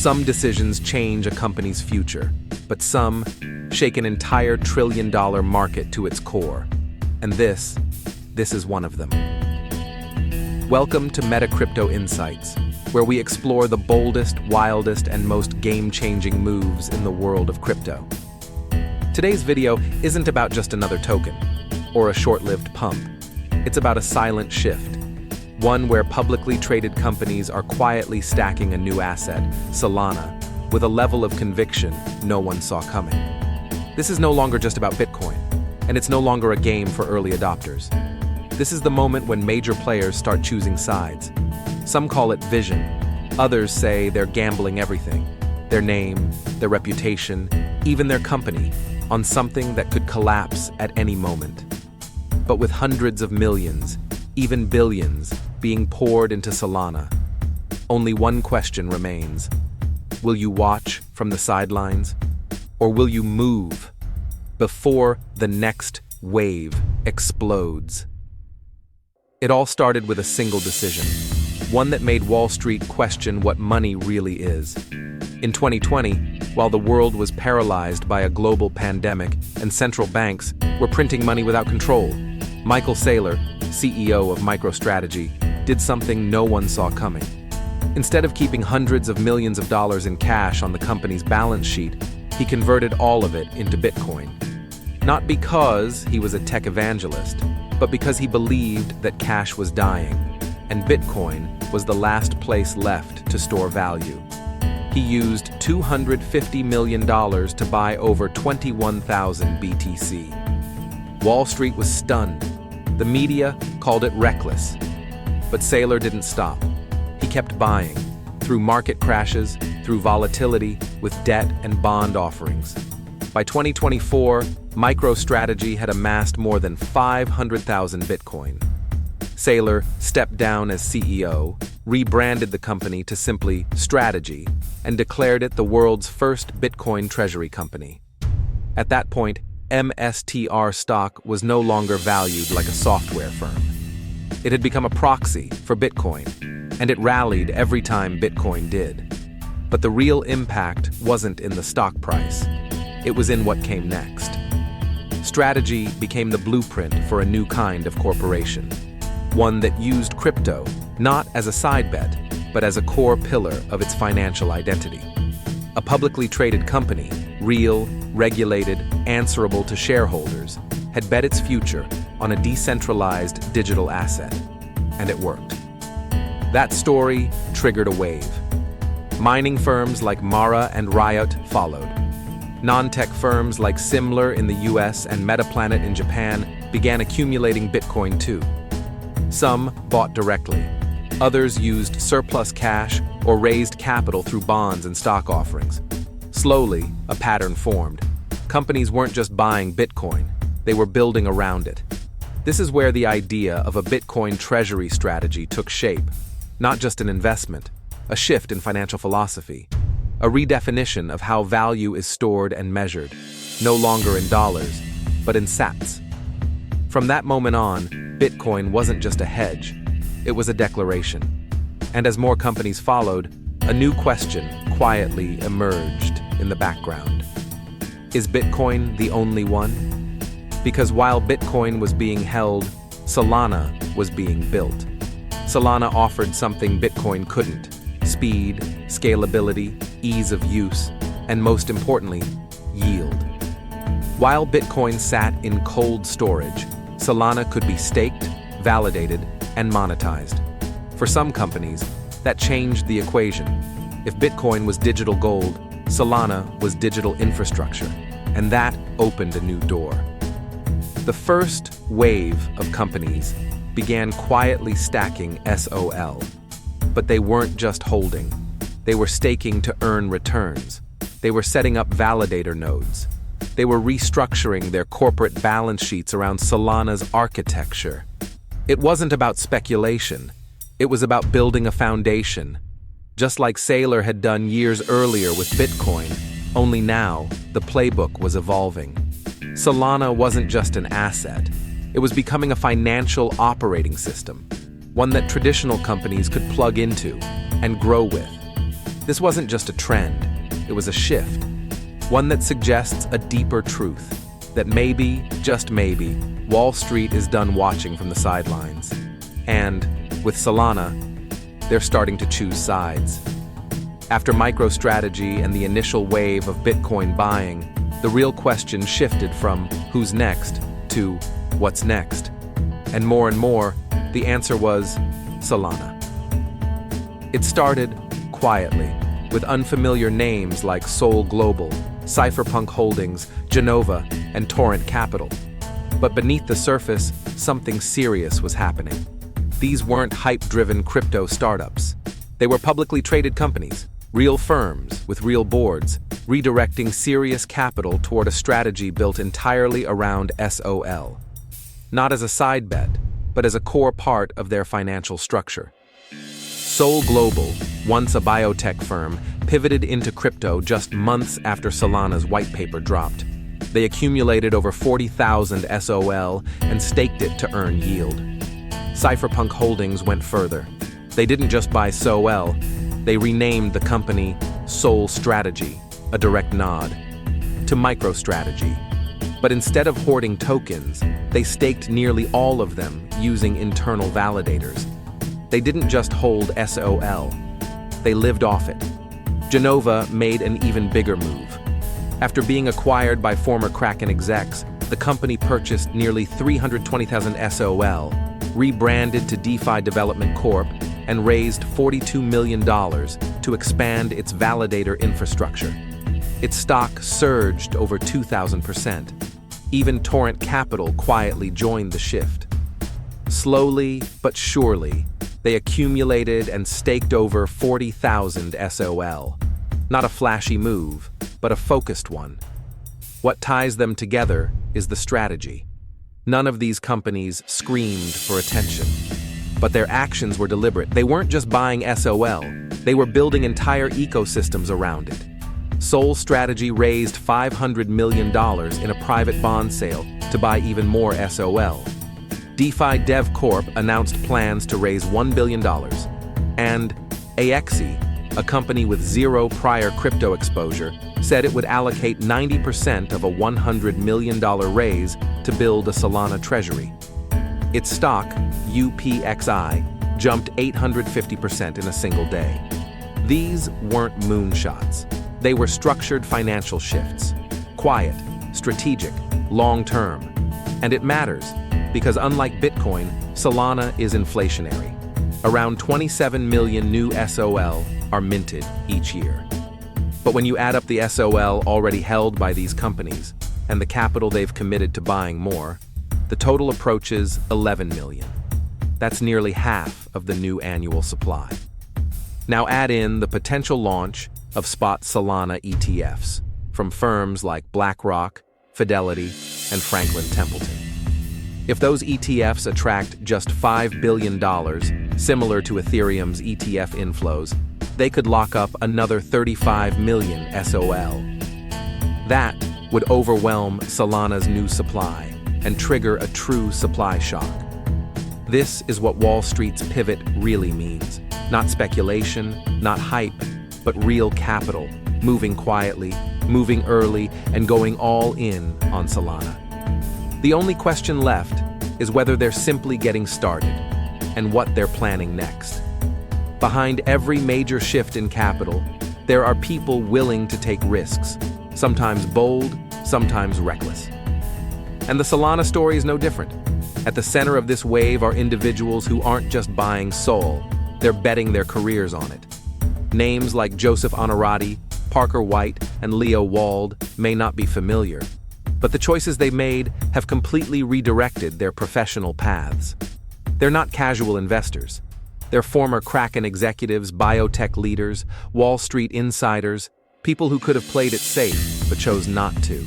Some decisions change a company's future, but some shake an entire trillion-dollar market to its core. And this is one of them. Welcome to Meta Crypto Insights, where we explore the boldest, wildest, and most game-changing moves in the world of crypto. Today's video isn't about just another token or a short-lived pump. It's about a silent shift, one where publicly traded companies are quietly stacking a new asset, Solana, with a level of conviction no one saw coming. This is no longer just about Bitcoin, and it's no longer a game for early adopters. This is the moment when major players start choosing sides. Some call it vision. Others say they're gambling everything, their name, their reputation, even their company, on something that could collapse at any moment. But with hundreds of millions, even billions, being poured into Solana, only one question remains. Will you watch from the sidelines? Or will you move before the next wave explodes? It all started with a single decision, one that made Wall Street question what money really is. In 2020, while the world was paralyzed by a global pandemic and central banks were printing money without control, Michael Saylor, CEO of MicroStrategy, did something no one saw coming. Instead of keeping hundreds of millions of dollars in cash on the company's balance sheet, he converted all of it into Bitcoin. Not because he was a tech evangelist, but because he believed that cash was dying, and Bitcoin was the last place left to store value. He used $250 million to buy over 21,000 BTC. Wall Street was stunned. The media called it reckless. But Saylor didn't stop. He kept buying, through market crashes, through volatility, with debt and bond offerings. By 2024, MicroStrategy had amassed more than 500,000 Bitcoin. Saylor stepped down as CEO, rebranded the company to simply Strategy, and declared it the world's first Bitcoin treasury company. At that point, MSTR stock was no longer valued like a software firm. It had become a proxy for Bitcoin, and it rallied every time Bitcoin did. But the real impact wasn't in the stock price. It was in what came next. Strategy became the blueprint for a new kind of corporation, one that used crypto not as a side bet, but as a core pillar of its financial identity. A publicly traded company, real, regulated, answerable to shareholders, had bet its future on a decentralized digital asset, and it worked. That story triggered a wave. Mining firms like Mara and Riot followed. Non-tech firms like Simler in the US and Metaplanet in Japan began accumulating Bitcoin too. Some bought directly. Others used surplus cash or raised capital through bonds and stock offerings. Slowly, a pattern formed. Companies weren't just buying Bitcoin, they were building around it. This is where the idea of a Bitcoin treasury strategy took shape. Not just an investment, a shift in financial philosophy, a redefinition of how value is stored and measured, no longer in dollars, but in sats. From that moment on, Bitcoin wasn't just a hedge, it was a declaration. And as more companies followed, a new question quietly emerged in the background. Is Bitcoin the only one? Because while Bitcoin was being held, Solana was being built. Solana offered something Bitcoin couldn't: speed, scalability, ease of use, and most importantly, yield. While Bitcoin sat in cold storage, Solana could be staked, validated, and monetized. For some companies, that changed the equation. If Bitcoin was digital gold, Solana was digital infrastructure, and that opened a new door. The first wave of companies began quietly stacking SOL. But they weren't just holding. They were staking to earn returns. They were setting up validator nodes. They were restructuring their corporate balance sheets around Solana's architecture. It wasn't about speculation. It was about building a foundation. Just like Saylor had done years earlier with Bitcoin, only now the playbook was evolving. Solana wasn't just an asset. It was becoming a financial operating system, one that traditional companies could plug into and grow with. This wasn't just a trend, it was a shift. One that suggests a deeper truth, that maybe, just maybe, Wall Street is done watching from the sidelines. And, with Solana, they're starting to choose sides. After MicroStrategy and the initial wave of Bitcoin buying, the real question shifted from who's next to what's next. And more, the answer was Solana. It started quietly, with unfamiliar names like Sol Global, Cypherpunk Holdings, Genova, and Torrent Capital. But beneath the surface, something serious was happening. These weren't hype-driven crypto startups. They were publicly traded companies, real firms with real boards, redirecting serious capital toward a strategy built entirely around SOL. Not as a side bet, but as a core part of their financial structure. Sol Global, once a biotech firm, pivoted into crypto just months after Solana's white paper dropped. They accumulated over 40,000 SOL and staked it to earn yield. Cypherpunk Holdings went further. They didn't just buy SOL, they renamed the company Sol Strategy, a direct nod to MicroStrategy. But instead of hoarding tokens, they staked nearly all of them using internal validators. They didn't just hold SOL, they lived off it. Genova made an even bigger move. After being acquired by former Kraken execs, the company purchased nearly 320,000 SOL, rebranded to DeFi Development Corp, and raised $42 million to expand its validator infrastructure. Its stock surged over 2,000%. Even Torrent Capital quietly joined the shift. Slowly but surely, they accumulated and staked over 40,000 SOL. Not a flashy move, but a focused one. What ties them together is the strategy. None of these companies screamed for attention, but their actions were deliberate. They weren't just buying SOL, they were building entire ecosystems around it. Sol Strategy raised $500 million in a private bond sale to buy even more SOL. DeFi Dev Corp announced plans to raise $1 billion, and AXI, a company with zero prior crypto exposure, said it would allocate 90% of a $100 million raise to build a Solana treasury. Its stock, UPXI, jumped 850% in a single day. These weren't moonshots. They were structured financial shifts. Quiet, strategic, long-term. And it matters, because unlike Bitcoin, Solana is inflationary. Around 27 million new SOL are minted each year. But when you add up the SOL already held by these companies, and the capital they've committed to buying more, the total approaches 11 million. That's nearly half of the new annual supply. Now add in the potential launch of spot Solana ETFs from firms like BlackRock, Fidelity, and Franklin Templeton. If those ETFs attract just $5 billion, similar to Ethereum's ETF inflows, they could lock up another 35 million SOL. That would overwhelm Solana's new supply and trigger a true supply shock. This is what Wall Street's pivot really means. Not speculation, not hype, but real capital, moving quietly, moving early, and going all in on Solana. The only question left is whether they're simply getting started and what they're planning next. Behind every major shift in capital, there are people willing to take risks, sometimes bold, sometimes reckless. And the Solana story is no different. At the center of this wave are individuals who aren't just buying SOL, they're betting their careers on it. Names like Joseph Onorati, Parker White, and Leo Wald may not be familiar, but the choices they made have completely redirected their professional paths. They're not casual investors. They're former Kraken executives, biotech leaders, Wall Street insiders, people who could have played it safe but chose not to.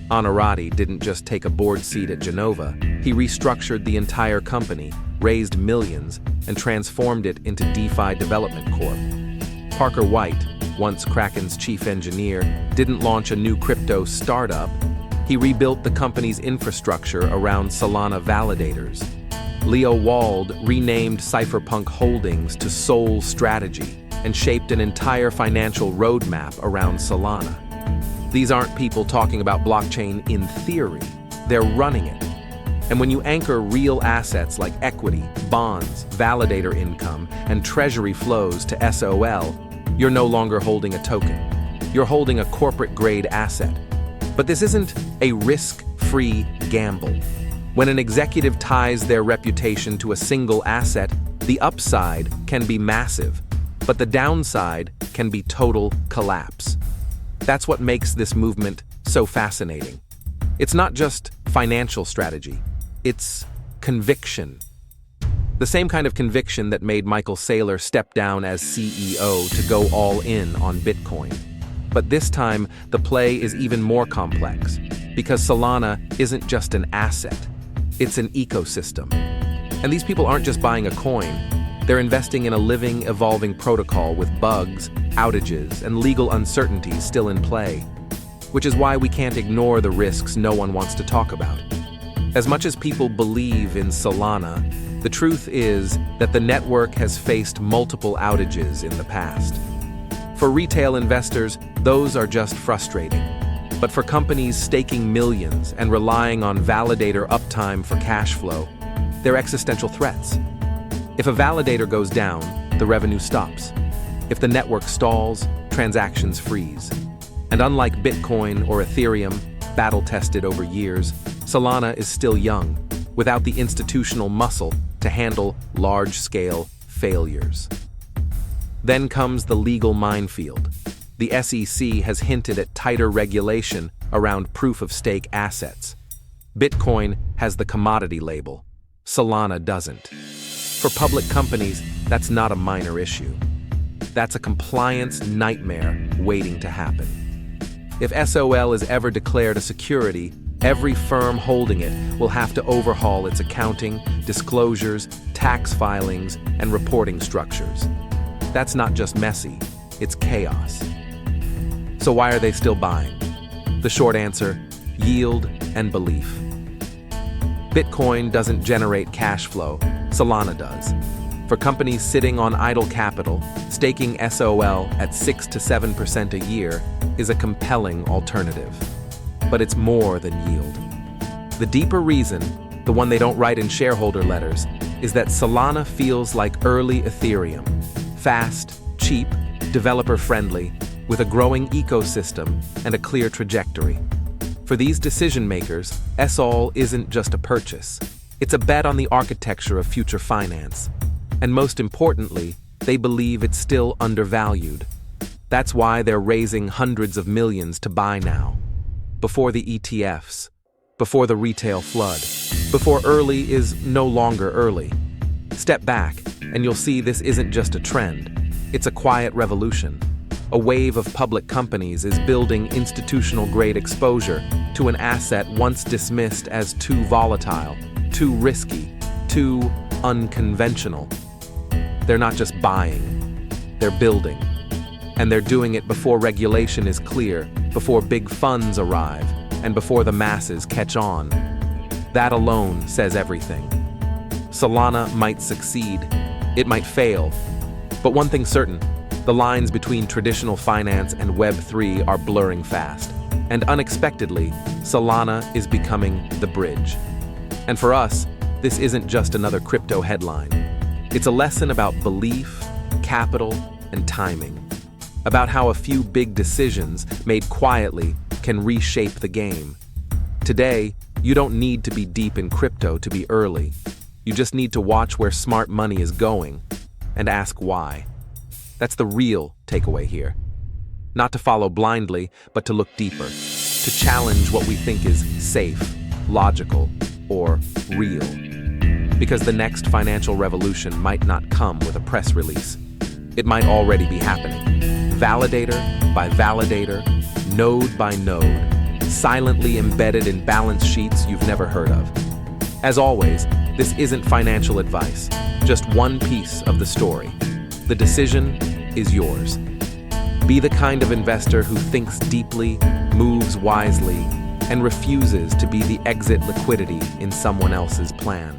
Onorati didn't just take a board seat at Genova, he restructured the entire company, raised millions, and transformed it into DeFi Development Corp. Parker White, once Kraken's chief engineer, didn't launch a new crypto startup. He rebuilt the company's infrastructure around Solana validators. Leo Wald renamed Cypherpunk Holdings to Sol Strategy, and shaped an entire financial roadmap around Solana. These aren't people talking about blockchain in theory, they're running it. And when you anchor real assets like equity, bonds, validator income, and treasury flows to SOL, you're no longer holding a token. You're holding a corporate-grade asset. But this isn't a risk-free gamble. When an executive ties their reputation to a single asset, the upside can be massive, but the downside can be total collapse. That's what makes this movement so fascinating. It's not just financial strategy, it's conviction. The same kind of conviction that made Michael Saylor step down as CEO to go all in on Bitcoin. But this time, the play is even more complex, because Solana isn't just an asset, it's an ecosystem. And these people aren't just buying a coin, they're investing in a living, evolving protocol with bugs, outages, and legal uncertainties still in play. Which is why we can't ignore the risks no one wants to talk about. As much as people believe in Solana, the truth is that the network has faced multiple outages in the past. For retail investors, those are just frustrating. But for companies staking millions and relying on validator uptime for cash flow, they're existential threats. If a validator goes down, the revenue stops. If the network stalls, transactions freeze. And unlike Bitcoin or Ethereum, battle-tested over years, Solana is still young, without the institutional muscle to handle large-scale failures. Then comes the legal minefield. The SEC has hinted at tighter regulation around proof-of-stake assets. Bitcoin has the commodity label. Solana doesn't. For public companies, that's not a minor issue. That's a compliance nightmare waiting to happen. If SOL is ever declared a security, every firm holding it will have to overhaul its accounting, disclosures, tax filings, and reporting structures. That's not just messy, it's chaos. So why are they still buying? The short answer, yield and belief. Bitcoin doesn't generate cash flow, Solana does. For companies sitting on idle capital, staking SOL at 6 to 7% a year is a compelling alternative. But it's more than yield. The deeper reason, the one they don't write in shareholder letters, is that Solana feels like early Ethereum. Fast, cheap, developer-friendly, with a growing ecosystem and a clear trajectory. For these decision makers, SOL isn't just a purchase. It's a bet on the architecture of future finance. And most importantly, they believe it's still undervalued. That's why they're raising hundreds of millions to buy now. Before the ETFs, before the retail flood, before early is no longer early. Step back, and you'll see this isn't just a trend. It's a quiet revolution. A wave of public companies is building institutional-grade exposure to an asset once dismissed as too volatile, too risky, too unconventional. They're not just buying, they're building. And they're doing it before regulation is clear, before big funds arrive, and before the masses catch on. That alone says everything. Solana might succeed, it might fail, but one thing's certain, the lines between traditional finance and Web3 are blurring fast. And unexpectedly, Solana is becoming the bridge. And for us, this isn't just another crypto headline. It's a lesson about belief, capital, and timing. About how a few big decisions made quietly can reshape the game. Today, you don't need to be deep in crypto to be early. You just need to watch where smart money is going and ask why. That's the real takeaway here. Not to follow blindly, but to look deeper. To challenge what we think is safe, logical, or real. Because the next financial revolution might not come with a press release. It might already be happening. Validator by validator, node by node, silently embedded in balance sheets you've never heard of. As always, this isn't financial advice, just one piece of the story. The decision is yours. Be the kind of investor who thinks deeply, moves wisely, and refuses to be the exit liquidity in someone else's plan.